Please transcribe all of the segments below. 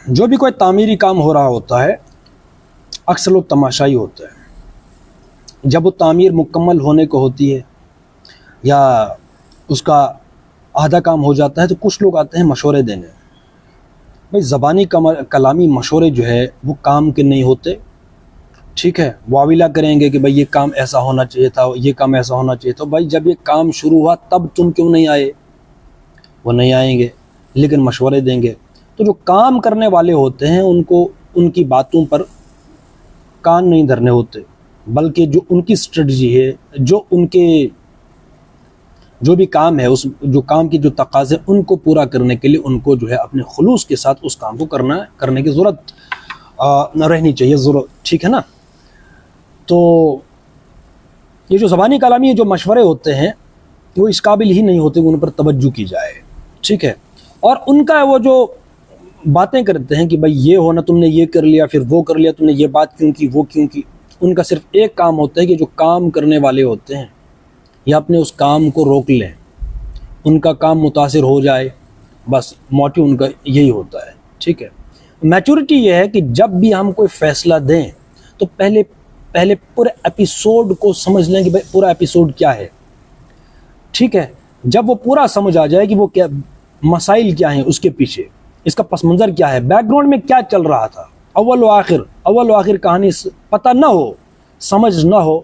جو بھی کوئی تعمیری کام ہو رہا ہوتا ہے اکثر وہ تماشائی ہوتا ہے. جب وہ تعمیر مکمل ہونے کو ہوتی ہے یا اس کا آدھا کام ہو جاتا ہے تو کچھ لوگ آتے ہیں مشورے دینے. بھائی زبانی کلامی مشورے جو ہے وہ کام کے نہیں ہوتے. ٹھیک ہے, واویلا کریں گے کہ بھائی یہ کام ایسا ہونا چاہیے تھا, یہ کام ایسا ہونا چاہیے تھا. بھائی جب یہ کام شروع ہوا تب تم کیوں نہیں آئے؟ وہ نہیں آئیں گے لیکن مشورے دیں گے. تو جو کام کرنے والے ہوتے ہیں ان کو ان کی باتوں پر کان نہیں دھرنے ہوتے, بلکہ جو ان کی اسٹریٹجی ہے, جو ان کے جو بھی کام ہے, اس جو کام کی جو تقاضے ان کو پورا کرنے کے لیے ان کو جو ہے اپنے خلوص کے ساتھ اس کام کو کرنے کی ضرورت رہنی چاہیے, ضرورت. ٹھیک ہے نا. تو یہ جو زبانی کلامی جو مشورے ہوتے ہیں وہ اس قابل ہی نہیں ہوتے کہ ان پر توجہ کی جائے. ٹھیک ہے, اور ان کا وہ جو باتیں کرتے ہیں کہ بھائی یہ ہونا, تم نے یہ کر لیا, پھر وہ کر لیا, تم نے یہ بات کیوں کی, وہ کیوں کی. ان کا صرف ایک کام ہوتا ہے کہ جو کام کرنے والے ہوتے ہیں یا اپنے اس کام کو روک لیں, ان کا کام متاثر ہو جائے, بس موٹیو ان کا یہی ہوتا ہے. ٹھیک ہے. میچورٹی یہ ہے کہ جب بھی ہم کوئی فیصلہ دیں تو پہلے پورے ایپیسوڈ کو سمجھ لیں کہ بھائی پورا ایپیسوڈ کیا ہے. ٹھیک ہے. جب وہ پورا سمجھ آ جائے کہ وہ کیا مسائل کیا ہیں, اس کے پیچھے اس کا پس منظر کیا ہے, بیک گراؤنڈ میں کیا چل رہا تھا, اول و آخر کہانی پتہ نہ ہو, سمجھ نہ ہو,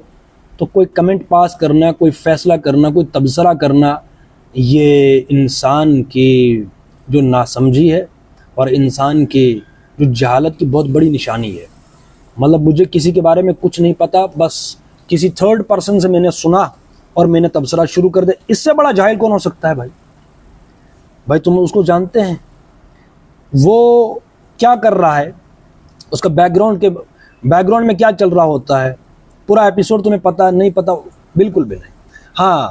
تو کوئی کمنٹ پاس کرنا, کوئی فیصلہ کرنا, کوئی تبصرہ کرنا, یہ انسان کی جو ناسمجھی ہے اور انسان کی جو جہالت کی بہت بڑی نشانی ہے. مطلب مجھے کسی کے بارے میں کچھ نہیں پتا, بس کسی تھرڈ پرسن سے میں نے سنا اور میں نے تبصرہ شروع کر دیا. اس سے بڑا جاہل کون ہو سکتا ہے بھائی تم اس کو جانتے ہیں وہ کیا کر رہا ہے, اس کا بیک گراؤنڈ میں کیا چل رہا ہوتا ہے, پورا ایپیسوڈ تمہیں پتہ نہیں پتا, بالکل بھی نہیں. ہاں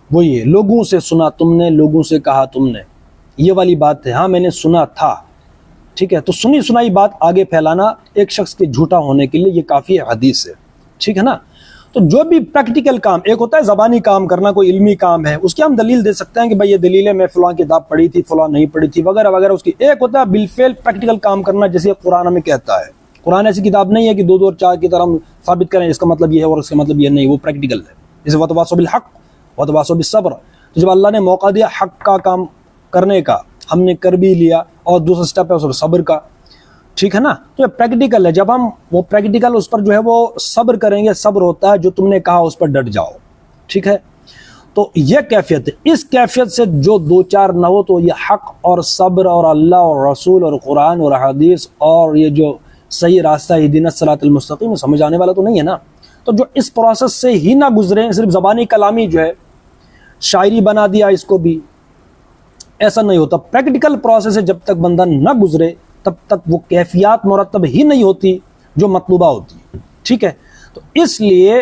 وہ یہ لوگوں سے سنا تم نے, لوگوں سے کہا تم نے, یہ والی بات ہے. ہاں میں نے سنا تھا. ٹھیک ہے. تو سنی سنائی بات آگے پھیلانا ایک شخص کے جھوٹا ہونے کے لیے یہ کافی حدیث ہے. ٹھیک ہے نا. تو جو بھی پریکٹیکل کام, ایک ہوتا ہے زبانی کام کرنا, کوئی علمی کام ہے, اس کی ہم دلیل دے سکتے ہیں کہ بھائی یہ دلیل ہے, میں فلاں کتاب پڑھی تھی, فلاں نہیں پڑھی تھی, وغیرہ وغیرہ. اس کی ایک ہوتا ہے بالفعل پریکٹیکل کام کرنا, جیسے قرآن ہمیں کہتا ہے. قرآن ایسی کتاب نہیں ہے کہ 2 اور 4 کی طرح ہم ثابت کریں اس کا مطلب یہ ہے اور اس کا مطلب یہ نہیں, وہ پریکٹیکل ہے. جیسے وتواصوا بالحق وتواصوا بالصبر. تو جب اللہ نے موقع دیا حق کا کام کرنے کا, ہم نے کر بھی لیا, اور دوسرا سٹیپ ہے اس پر صبر کا. ٹھیک ہے نا. تو یہ پریکٹیکل ہے. جب ہم وہ پریکٹیکل اس پر جو ہے وہ صبر کریں گے, صبر ہوتا ہے جو تم نے کہا اس پر ڈٹ جاؤ. ٹھیک ہے. تو یہ کیفیت ہے. اس کیفیت سے جو 2-4 نہ ہو تو یہ حق اور صبر اور اللہ اور رسول اور قرآن اور حدیث اور یہ جو صحیح راستہ اہدنا الصراط المستقیم سمجھ آنے والا تو نہیں ہے نا. تو جو اس پروسیس سے ہی نہ گزرے, صرف زبانی کلامی جو ہے شاعری بنا دیا اس کو بھی, ایسا نہیں ہوتا. پریکٹیکل پروسیس سے جب تک بندہ نہ گزرے تب تک وہ کیفیات مرتب ہی نہیں ہوتی جو مطلوبہ ہوتی ہے. ٹھیک ہے. تو اس لیے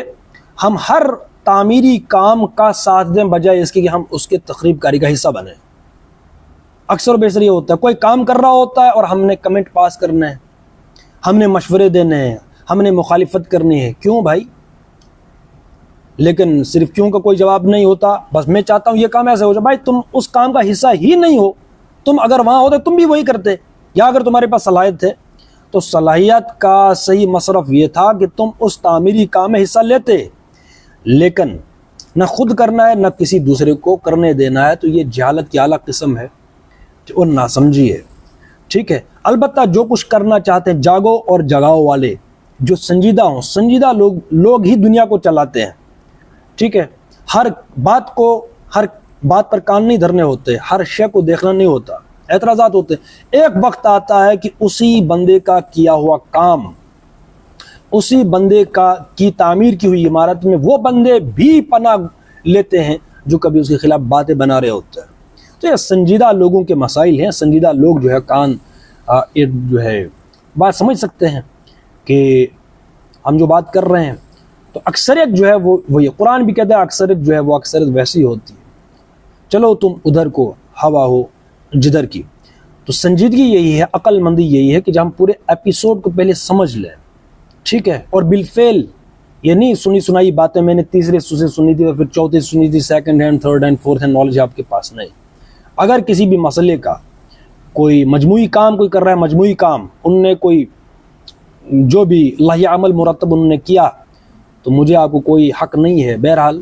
ہم ہر تعمیری کام کا ساتھ دیں بجائے اس کے کہ ہم اس کے تخریب کاری کا حصہ بنیں. اکثر و بیشتر یہ ہوتا ہے, کوئی کام کر رہا ہوتا ہے اور ہم نے کمنٹ پاس کرنا ہے, ہم نے مشورے دینے ہیں, ہم نے مخالفت کرنی ہے. کیوں بھائی؟ لیکن صرف کیوں کا کوئی جواب نہیں ہوتا. بس میں چاہتا ہوں یہ کام ایسے ہو جائے. بھائی تم اس کام کا حصہ ہی نہیں ہو, تم اگر وہاں ہوتے تم بھی وہی کرتے, یا اگر تمہارے پاس صلاحیت ہے تو صلاحیت کا صحیح مصرف یہ تھا کہ تم اس تعمیری کام میں حصہ لیتے, لیکن نہ خود کرنا ہے نہ کسی دوسرے کو کرنے دینا ہے. تو یہ جہالت کی اعلیٰ قسم ہے اور ناسمجھی ہے. ٹھیک ہے. البتہ جو کچھ کرنا چاہتے ہیں جاگو اور جگاؤ والے جو سنجیدہ ہوں, سنجیدہ لوگ ہی دنیا کو چلاتے ہیں. ٹھیک ہے. ہر بات پر کان نہیں دھرنے ہوتے, ہر شے کو دیکھنا نہیں ہوتا, اعتراضات ہوتے ہیں. ایک وقت آتا ہے کہ اسی بندے کا کیا ہوا کام, اسی بندے کی تعمیر کی ہوئی عمارت میں وہ بندے بھی پناہ لیتے ہیں جو کبھی اس کے خلاف باتیں بنا رہے ہوتے ہیں. تو یہ سنجیدہ لوگوں کے مسائل ہیں. سنجیدہ لوگ جو ہے کان جو ہے بات سمجھ سکتے ہیں کہ ہم جو بات کر رہے ہیں. تو اکثریت جو ہے وہ یہ قرآن بھی کہتا ہے اکثریت جو ہے وہ اکثریت ویسی ہوتی ہے. چلو تم ادھر کو ہوا ہو جدھر کی. تو سنجیدگی یہی ہے, عقل مندی یہی ہے کہ جب ہم پورے ایپیسوڈ کو پہلے سمجھ لیں. ٹھیک ہے. اور بالفعل یہ نہیں سنی سنائی باتیں میں نے تیسرے سے سنی تھی اور پھر چوتھے سنی تھی, second hand, third hand, fourth hand knowledge آپ کے پاس نہیں. اگر کسی بھی مسئلے کا کوئی مجموعی کام کوئی کر رہا ہے، مجموعی کام انہوں نے کوئی جو بھی لائحہ عمل مرتب انہوں نے کیا، تو مجھے آپ کو کوئی حق نہیں ہے بہرحال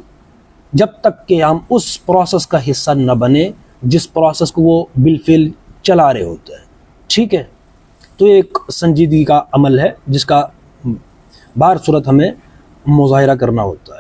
جب تک کہ ہم اس پروسیس کا حصہ نہ بنے جس پروسیس کو وہ بالفعل چلا رہے ہوتے ہیں. ٹھیک ہے، تو یہ ایک سنجیدگی کا عمل ہے جس کا بہر صورت ہمیں مظاہرہ کرنا ہوتا ہے.